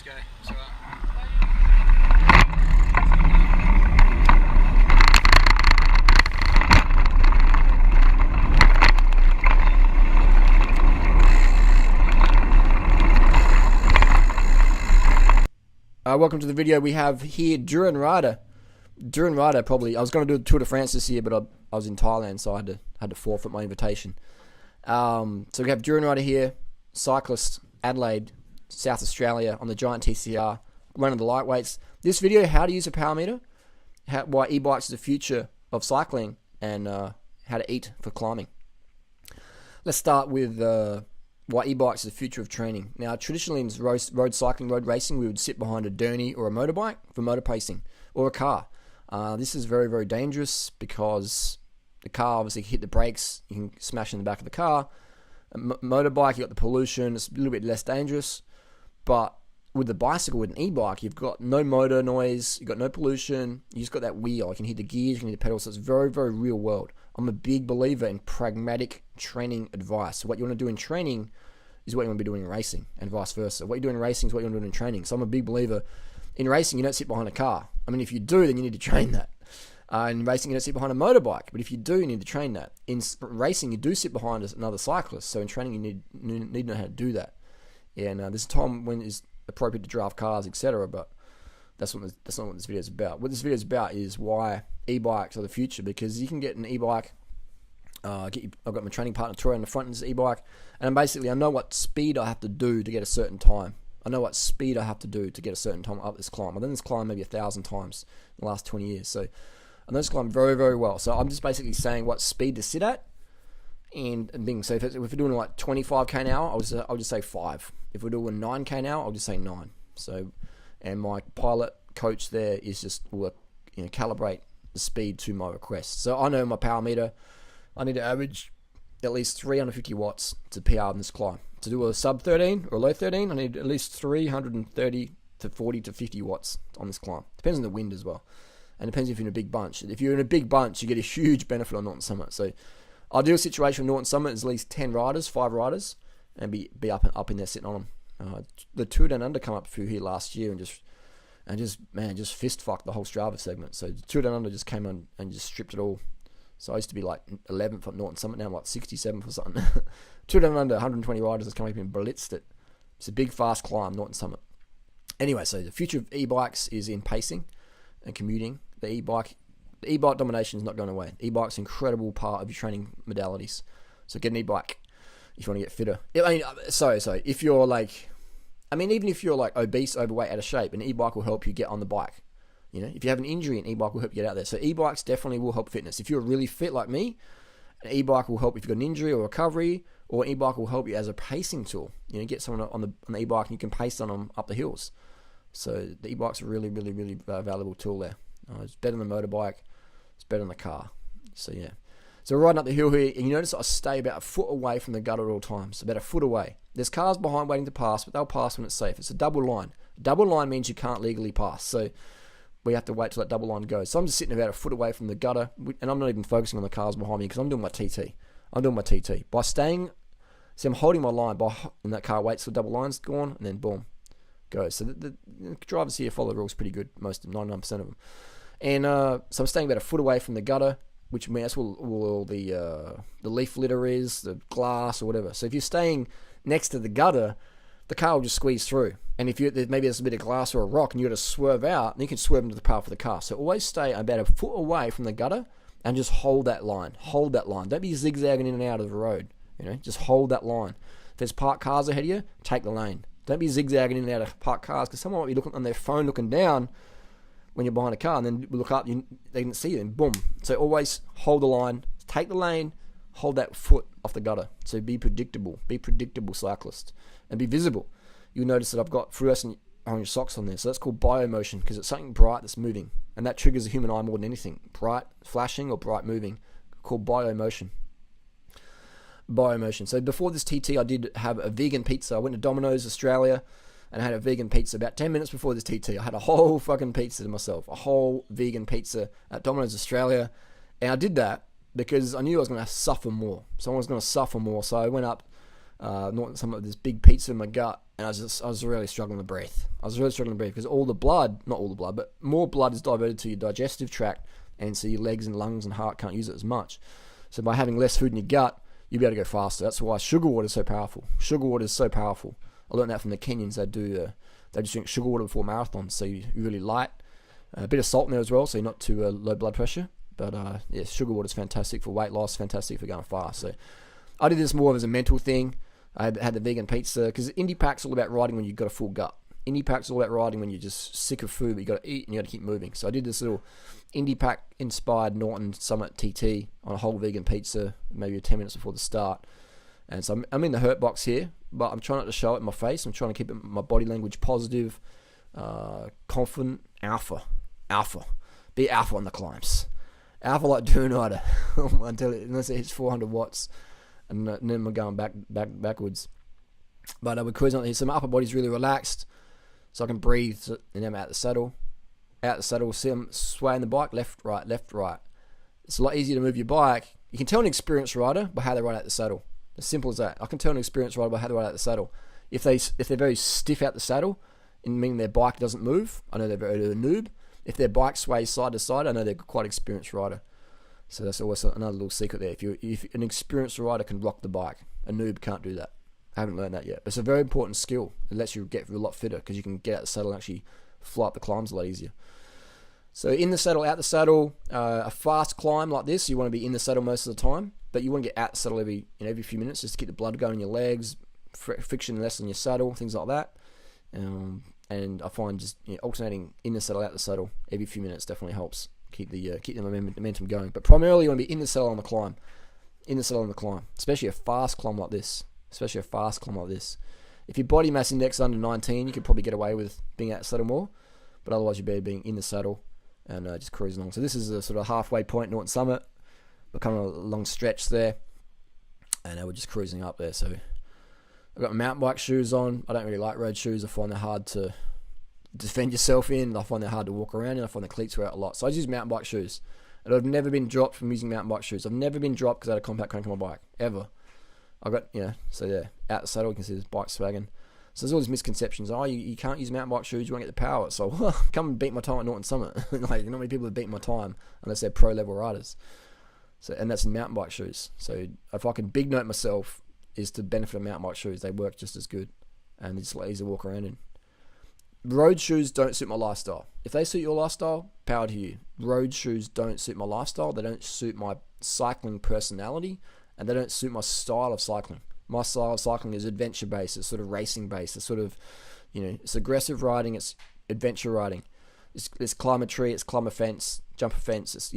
Let's go. It's alright. Welcome to the video. We have here Duran Rider. Duran Rider probably. I was going to do the Tour de France this year, but I was in Thailand, so I had to forfeit my invitation. So we have Duran Rider here, cyclist, Adelaide, South Australia, on the Giant TCR, running the lightweights. This video, how to use a power meter, why e-bikes is the future of cycling, and how to eat for climbing. Let's start with why e-bikes is the future of training. Now, traditionally in road cycling, road racing, we would sit behind a Derny or a motorbike for motor pacing, or a car. This is very, very dangerous because the car obviously hit the brakes, you can smash in the back of the car. A motorbike, you got the pollution, it's a little bit less dangerous. But with the bicycle, with an e-bike, you've got no motor noise, you've got no pollution, you just got that wheel. You can hit the gears, you can hit the pedals, so it's very, very real world. I'm a big believer in pragmatic training advice. So what you want to do in training is what you want to be doing in racing, and vice versa. What you do in racing is what you want to do in training. So I'm a big believer in racing, you don't sit behind a car. I mean, if you do, then you need to train that. In racing, you don't sit behind a motorbike, but if you do, you need to train that. In racing, you do sit behind another cyclist. So in training, you need to know how to do that. And there's a time when it's appropriate to draft cars, etc. But that's not what this video is about. What this video is about is why e-bikes are the future, because you can get an e-bike. I've got my training partner Troy on the front of this e-bike, and I know what speed I have to do to get a certain time. I know what speed I have to do to get a certain time up this climb. I've done this climb maybe 1,000 times in the last 20 years, so I know this climb very, very well. So I'm just basically saying what speed to sit at, and being so if we're doing like 25k an hour, I'll just say 5. If we're doing 9k an hour, I'll just say 9. So, and my pilot coach there is just will calibrate the speed to my request. So I know my power meter. I need to average at least 350 watts to PR in this climb. To do a sub 13 or a low 13, I need at least 330 to 40 to 50 watts on this climb. Depends on the wind as well. And depends if you're in a big bunch. If you're in a big bunch, you get a huge benefit on Norton Summit. So ideal situation with Norton Summit is at least 5 riders, and be up in there sitting on them. The Tour Down Under come up through here last year and just fist fucked the whole Strava segment. So the Tour Down Under just came on and just stripped it all. So I used to be like 11th at Norton Summit, now I'm like 67th or something. Tour Down Under, 120 riders has come up and blitzed it. It's a big, fast climb, Norton Summit. Anyway, so the future of e-bikes is in pacing and commuting. The e-bike domination is not going away. E-bike's an incredible part of your training modalities. So get an e-bike if you want to get fitter. If you're even if you're like obese, overweight, out of shape, an e-bike will help you get on the bike. If you have an injury, an e-bike will help you get out there. So e-bikes definitely will help fitness. If you're really fit like me, an e-bike will help if you've got an injury or recovery, or an e-bike will help you as a pacing tool. Get someone on the e-bike and you can pace on them up the hills. So the e-bike's a really, really, really valuable tool there. It's better than the motorbike. It's better than the car. So yeah. So we're riding up the hill here, and you notice I stay about a foot away from the gutter at all times. About a foot away. There's cars behind waiting to pass, but they'll pass when it's safe. It's a double line. A double line means you can't legally pass. So we have to wait till that double line goes. So I'm just sitting about a foot away from the gutter, and I'm not even focusing on the cars behind me because I'm doing my TT. By staying, I'm holding my line, and that car waits till double line's gone, and then boom, goes. So the drivers here follow the rules pretty good, most of 99% of them. And so I'm staying about a foot away from the gutter, which means that's where all the leaf litter is, the glass or whatever. So if you're staying next to the gutter, the car will just squeeze through. And if maybe there's a bit of glass or a rock and you got to swerve out, then you can swerve into the path of the car. So always stay about a foot away from the gutter and just hold that line. Hold that line. Don't be zigzagging in and out of the road. Just hold that line. If there's parked cars ahead of you, take the lane. Don't be zigzagging in and out of parked cars, because someone might be looking on their phone looking down when you're behind a car, and then look up, they didn't see you, and boom. So always hold the line, take the lane, hold that foot off the gutter. So be predictable cyclist, and be visible. You'll notice that I've got fluorescent orange socks on there, so that's called biomotion, because it's something bright that's moving, and that triggers the human eye more than anything. Bright flashing or bright moving, called biomotion. So before this TT, I did have a vegan pizza. I went to Domino's Australia and I had a vegan pizza about 10 minutes before this TT. I had a whole fucking pizza to myself, a whole vegan pizza at Domino's Australia. And I did that because I knew I was going to suffer more. Someone was going to suffer more. So I went up not some of this big pizza in my gut, and I was really struggling to breathe. I was really struggling to breathe because all the blood, not all the blood, but more blood is diverted to your digestive tract, and so your legs and lungs and heart can't use it as much. So by having less food in your gut, you'll be able to go faster. That's why sugar water is so powerful. Sugar water is so powerful. I learned that from the Kenyans. They just drink sugar water before marathons, so you're really light. A bit of salt in there as well, so you're not too low blood pressure. But yeah, sugar water is fantastic for weight loss, fantastic for going fast. So I did this more as a mental thing. I had the vegan pizza, because Indy Pack's all about riding when you've got a full gut. Indy Pack's all about riding when you're just sick of food, but you got to eat and you got to keep moving. So I did this little Indy Pack inspired Norton Summit TT on a whole vegan pizza, maybe 10 minutes before the start. And so I'm in the hurt box here, but I'm trying not to show it in my face. I'm trying to keep my body language positive, confident, alpha. Be alpha on the climbs. Alpha like Duran Rider until unless it hits 400 watts, and then we're going backwards. But we're cruising on here, so my upper body's really relaxed, so I can breathe. And I'm out the saddle, see I'm swaying the bike left, right. It's a lot easier to move your bike. You can tell an experienced rider by how they ride out the saddle. As simple as that. I can tell an experienced rider by how they ride out the saddle. If they're very stiff out the saddle, and meaning their bike doesn't move, I know they're a noob. If their bike sways side to side, I know they're quite experienced rider. So that's always another little secret there. If an experienced rider can rock the bike, a noob can't do that. I haven't learned that yet. But it's a very important skill. It lets you get a lot fitter because you can get out the saddle and actually fly up the climbs a lot easier. So in the saddle, out the saddle, a fast climb like this, you want to be in the saddle most of the time, but you want to get out the saddle every few minutes just to keep the blood going in your legs, friction less on your saddle, things like that. And I find just alternating in the saddle, out the saddle every few minutes definitely helps keep the momentum going. But primarily you want to be in the saddle on the climb, especially a fast climb like this. If your body mass index is under 19, you could probably get away with being out the saddle more, but otherwise you're better being in the saddle and just cruising along. So this is a sort of halfway point, Norton Summit. We're coming a long stretch there, and we're just cruising up there. So I've got my mountain bike shoes on. I don't really like road shoes. I find they're hard to defend yourself in. I find they're hard to walk around in. I find the cleats wear out a lot. So I just use mountain bike shoes. And I've never been dropped from using mountain bike shoes. I've never been dropped because I had a compact crank on my bike, ever. I've got, so yeah, out the saddle, you can see this bike swagging. So there's all these misconceptions. Oh, you can't use mountain bike shoes, you won't get the power. So come and beat my time at Norton Summit. Like, not many people have beaten my time unless they're pro level riders. So, and that's in mountain bike shoes. So if I can big note myself, is to benefit of mountain bike shoes. They work just as good, and it's easy to walk around in. Road shoes don't suit my lifestyle. If they suit your lifestyle, power to you. Road shoes don't suit my lifestyle. They don't suit my cycling personality, and they don't suit my style of cycling. My style of cycling is adventure based. It's sort of racing based. It's sort of, it's aggressive riding. It's adventure riding. It's climb a tree. It's climb a fence, jump a fence. It's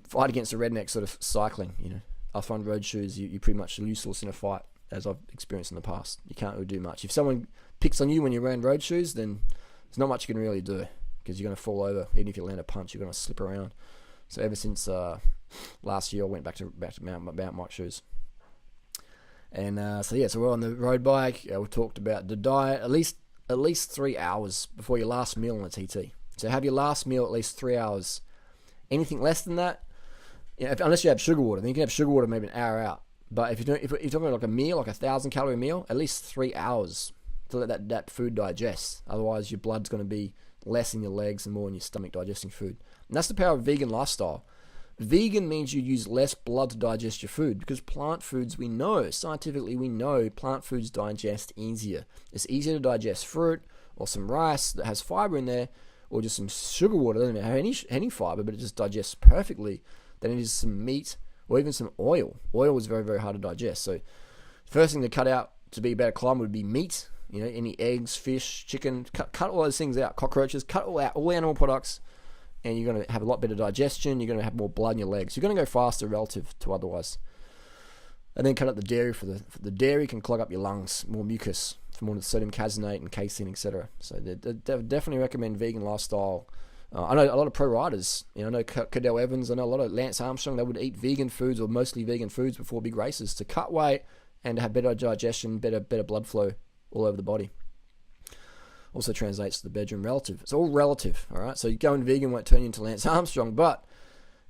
fight against a redneck sort of cycling. I find road shoes you pretty much useless in a fight, as I've experienced in the past. You can't really do much. If someone picks on you when you're wearing road shoes, then there's not much you can really do, because you're going to fall over. Even if you land a punch, you're going to slip around. So ever since last year, I went back to mountain bike shoes. And so we're on the road bike. We talked about the diet. At least 3 hours before your last meal on a TT. So have your last meal at least 3 hours. Anything less than that, unless you have sugar water, then you can have sugar water maybe an hour out. But if you're talking about like a meal, like a 1,000-calorie meal, at least 3 hours to let that food digest. Otherwise, your blood's going to be less in your legs and more in your stomach digesting food. And that's the power of vegan lifestyle. Vegan means you use less blood to digest your food, because plant foods, scientifically we know plant foods digest easier. It's easier to digest fruit or some rice that has fiber in there, or just some sugar water that doesn't have any fiber, but it just digests perfectly, than it is some meat or even some oil. Oil is very, very hard to digest. So first thing to cut out to be a better climber would be meat. Any eggs, fish, chicken, cut all those things out. Cockroaches, cut all out, all animal products, and you're going to have a lot better digestion. You're going to have more blood in your legs. You're going to go faster relative to otherwise. And then cut out the dairy. For the dairy can clog up your lungs, more mucus, for more sodium caseinate and casein, etc. So they definitely recommend vegan lifestyle. I know a lot of pro riders. I know Cadell Evans. I know a lot of Lance Armstrong. They would eat vegan foods, or mostly vegan foods, before big races to cut weight and to have better digestion, better blood flow all over the body. Also translates to the bedroom relative. It's all relative, all right? So going vegan won't turn you into Lance Armstrong, but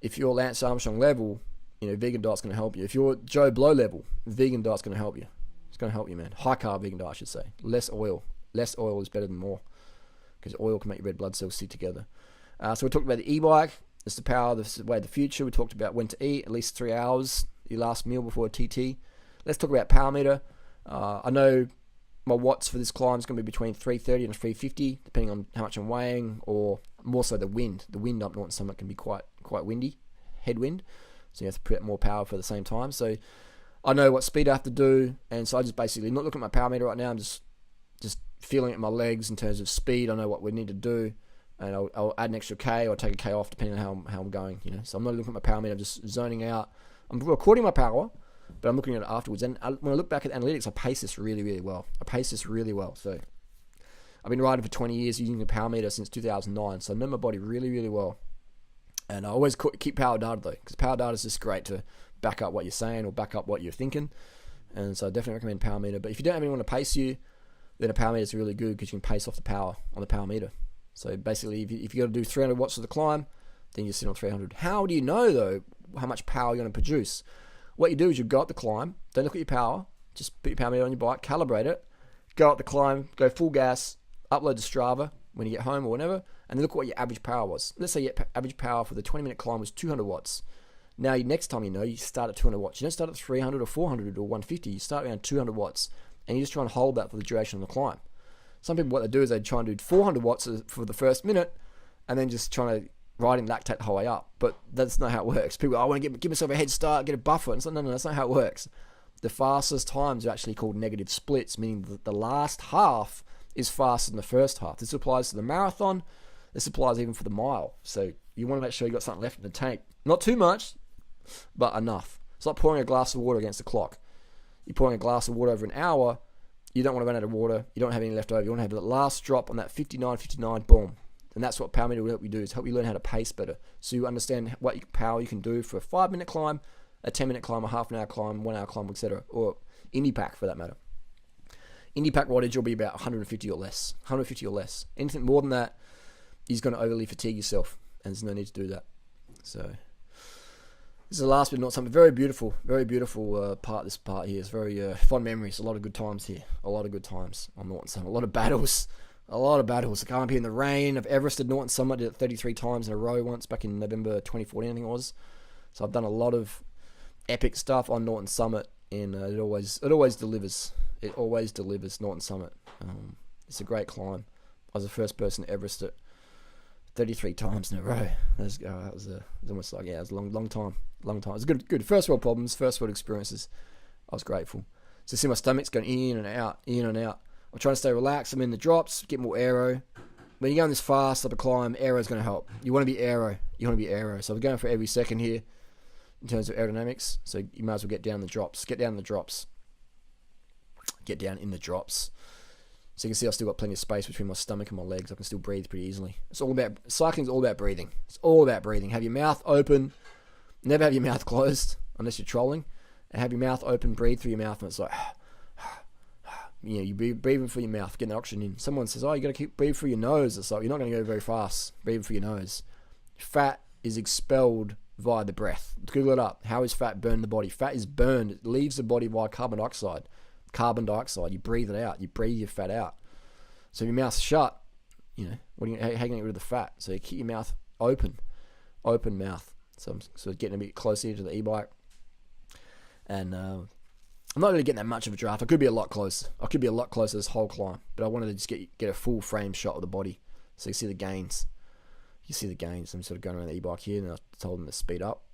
if you're Lance Armstrong level, vegan diet's going to help you. If you're Joe Blow level, vegan diet's going to help you. It's going to help you, man. High carb vegan diet, I should say. Less oil. Less oil is better than more, because oil can make your red blood cells stick together. So we talked about the e-bike. It's the power, the way of the future. We talked about when to eat, at least 3 hours, your last meal before a TT. Let's talk about power meter. I know my watts for this climb is going to be between 330 and 350, depending on how much I'm weighing, or more so the wind. The wind up Norton Summit can be quite windy, headwind, so you have to put out more power for the same time. So I know what speed I have to do, and so I just basically not looking at my power meter right now. I'm just feeling at my legs in terms of speed. I know what we need to do, and I'll add an extra K or take a K off depending on how I'm going. So I'm not looking at my power meter. I'm just zoning out. I'm recording my power, but I'm looking at it afterwards. And when I look back at the analytics, I pace this really, really well. So I've been riding for 20 years using the power meter since 2009. So I know my body really, really well. And I always keep power data though, because power data is just great to back up what you're saying or back up what you're thinking. And so I definitely recommend power meter. But if you don't have anyone to pace you, then a power meter is really good, because you can pace off the power on the power meter. So basically, if you got to do 300 watts of the climb, then you sit on 300. How do you know though how much power you're going to produce? What you do is you go up the climb, don't look at your power, just put your power meter on your bike, calibrate it, go up the climb, go full gas, upload to Strava when you get home or whenever, and then look at what your average power was. Let's say your average power for the 20-minute climb was 200 watts. Now, next time you start at 200 watts. You don't start at 300 or 400 or 150. You start around 200 watts, and you just try and hold that for the duration of the climb. Some people, what they do is they try and do 400 watts for the first minute, and then just trying to ride in lactate the whole way up. But that's not how it works. People, I want to give myself a head start, get a buffer. And it's like, no, that's not how it works. The fastest times are actually called negative splits, meaning that the last half is faster than the first half. This applies to the marathon. This applies even for the mile. So you want to make sure you got something left in the tank. Not too much, but enough. It's like pouring a glass of water against the clock. You're pouring a glass of water over an hour. You don't want to run out of water. You don't have any left over. You want to have the last drop on that 59, boom. And that's what power meter will help you do, is help you learn how to pace better. So you understand what power you can do for a 5-minute climb, a 10-minute climb, a half-an-hour climb, 1-hour climb, etc. Or Indy Pack for that matter. Indy Pack wattage will be about 150 or less. 150 or less. Anything more than that is going to overly fatigue yourself, and there's no need to do that. So this is the last bit, not something very beautiful part. This part here is very fond memories. A lot of good times here. A lot of good times on Norton Summit. A lot of battles. I came up here in the rain. I've Everested Norton Summit, did it 33 times in a row once back in November 2014, I think it was. So I've done a lot of epic stuff on Norton Summit, and it always delivers. It always delivers, Norton Summit. It's a great climb. I was the first person to Everest it 33 times in a row. It was almost like, it was a long time. It was good. First world problems, first world experiences. I was grateful. So see my stomach's going in and out. I'm trying to stay relaxed. I'm in the drops, get more aero. When you're going this fast up a climb, aero is going to help. You want to be aero. So we're going for every second here in terms of aerodynamics. So you might as well get down in the drops. Get down in the drops. So you can see I've still got plenty of space between my stomach and my legs. I can still breathe pretty easily. Cycling's all about breathing. It's all about breathing. Have your mouth open. Never have your mouth closed unless you're trolling. And have your mouth open, breathe through your mouth, and it's like, you're breathing through your mouth, getting the oxygen in. Someone says, you got to keep breathing through your nose. It's like, you're not going to go very fast breathing through your nose. Fat is expelled via the breath. Google it up. How is fat burned in the body? Fat is burned. It leaves the body via carbon dioxide. You breathe it out. You breathe your fat out. So if your mouth's shut, how are you going to get rid of the fat? So you keep your mouth open mouth. So I'm sort of getting a bit closer to the e-bike, and I'm not really getting that much of a draft. I could be a lot closer. This whole climb, but I wanted to just get a full frame shot of the body, so you see the gains. I'm sort of going around the e-bike here, and I told them to speed up,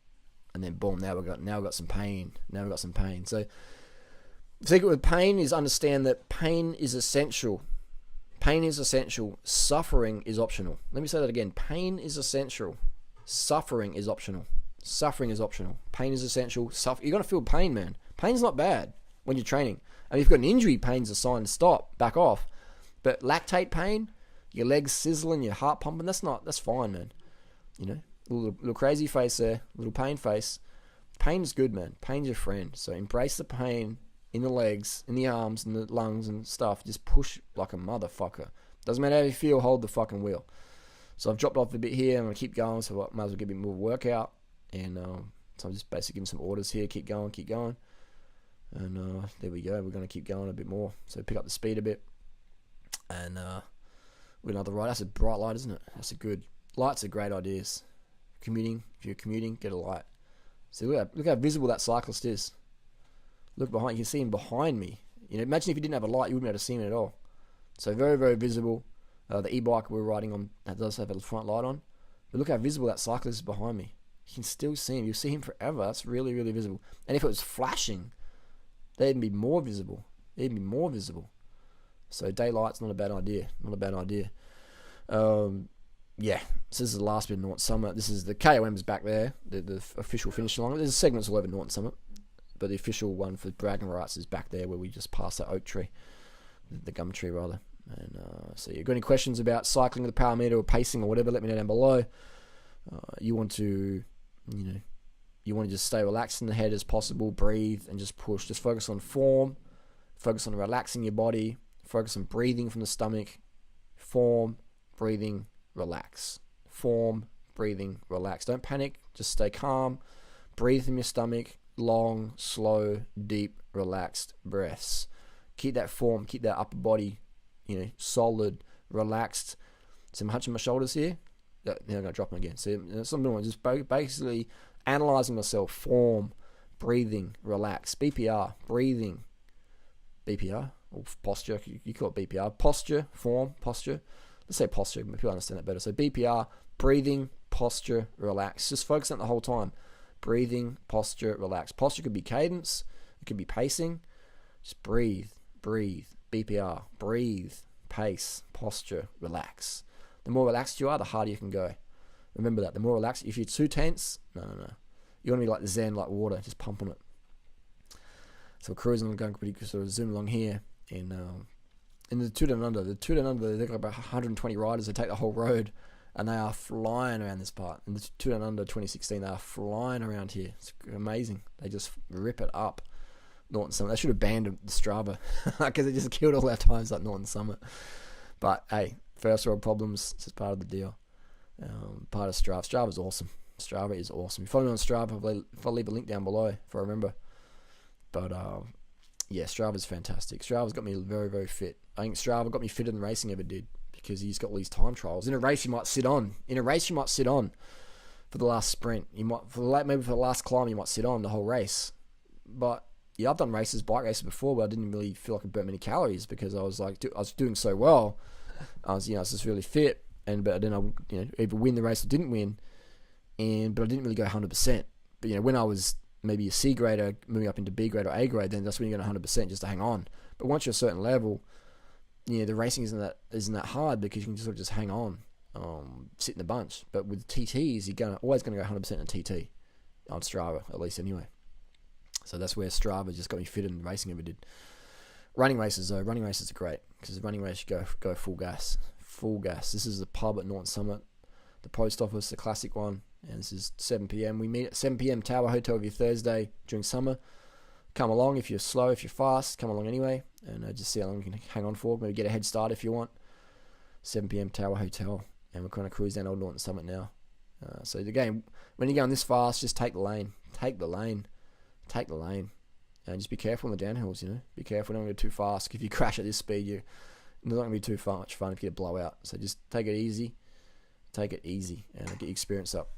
and then boom, now we've got some pain. So the secret with pain is understand that pain is essential. Suffering is optional. Let me say that again. Pain is essential. Suffering is optional. Pain is essential. You're going to feel pain, man. Pain's not bad when you're training. I mean, if you've got an injury, pain's a sign to stop, back off. But lactate pain, your legs sizzling, your heart pumping, that's fine, man. Little crazy face there, little pain face. Pain is good, man. Pain's your friend. So embrace the pain in the legs, in the arms, in the lungs and stuff. Just push like a motherfucker. Doesn't matter how you feel, hold the fucking wheel. So I've dropped off a bit here. I'm going to keep going, so I might as well get a bit more workout. And so I'm just basically giving some orders here. Keep going. And there we go. We're going to keep going a bit more. So pick up the speed a bit. And with another ride. That's a bright light, isn't it? That's a good... Lights are great ideas. Commuting. If you're commuting, get a light. So look how visible that cyclist is. Look behind. You can see him behind me. You know, imagine if you didn't have a light, you wouldn't be able to see him at all. So very, very visible. The e-bike we're riding on, that does have a front light on. But look how visible that cyclist is behind me. You can still see him. You'll see him forever. That's really, really visible. And if it was flashing, they'd even be more visible. They'd even be more visible. So daylight's not a bad idea. Not a bad idea. Yeah. So this is the last bit of Norton Summit. This is the KOM's back there. The official finish line. There's segments all over Norton Summit. But the official one for bragging rights is back there where we just passed that oak tree. The gum tree, rather. And so you got any questions about cycling with the power meter or pacing or whatever, let me know down below. You want to just stay relaxed in the head as possible, breathe and just push. Just focus on form, focus on relaxing your body, focus on breathing from the stomach, form, breathing, relax. Form, breathing, relax. Don't panic, just stay calm, breathe from your stomach, long, slow, deep, relaxed breaths. Keep that form, keep that upper body, solid, relaxed. So I'm hunching my shoulders here. Now I'm going to drop them again. So that's what I'm doing. Just basically analyzing myself. Form, breathing, relax. BPR, breathing. BPR, or posture. You call it BPR. Posture, form, posture. Let's say posture. People understand that better. So BPR, breathing, posture, relax. Just focus on it the whole time. Breathing, posture, relax. Posture could be cadence. It could be pacing. Just breathe, breathe. BPR, breathe, pace, posture, relax. The more relaxed you are, the harder you can go. Remember that. The more relaxed, if you're too tense, no. You want to be like Zen, like water, just pumping it. So we're cruising and going pretty, sort of zoom along here. In the Two Down Under, they've got about 120 riders. They take the whole road, and they are flying around this part. In the Two Down Under 2016, they are flying around here. It's amazing. They just rip it up. Norton Summit. They should have banned Strava because they just killed all our times like Norton Summit. But hey, first world problems. It's just part of the deal. Part of Strava. Strava's awesome. Strava is awesome. You follow me on Strava. I'll leave a link down below if I remember. But yeah, Strava's fantastic. Strava's got me very, very fit. I think Strava got me fitter than racing ever did because he's got all these time trials. In a race, you might sit on. For the last sprint. Maybe for the last climb, you might sit on the whole race. But yeah, I've done bike races before, but I didn't really feel like I burnt many calories because I was doing so well. I was just really fit, but then I either win the race or didn't win, but I didn't really go 100%. But when I was maybe a C grader moving up into B grade or A grade, then that's when you go 100% just to hang on. But once you're a certain level, the racing isn't that hard because you can just hang on, sit in the bunch. But with TTs, you're always going to go 100% in TT on Strava, at least anyway. So that's where Strava just got me fitter than racing ever did. Running races though, running races are great because the running race you go full gas. This is the pub at Norton Summit, the post office, the classic one, and this is 7 p.m. We meet at 7 p.m. Tower Hotel every Thursday during summer. Come along if you're slow, if you're fast, come along anyway, and just see how long you can hang on for. Maybe get a head start if you want. 7 p.m. Tower Hotel, and we're kind of cruising down Old Norton Summit now. So again, when you're going this fast, just take the lane. And just be careful on the downhills, Be careful, don't go too fast. If you crash at this speed, it's not going to be too much fun if you get a blowout. So just take it easy, and get your experience up.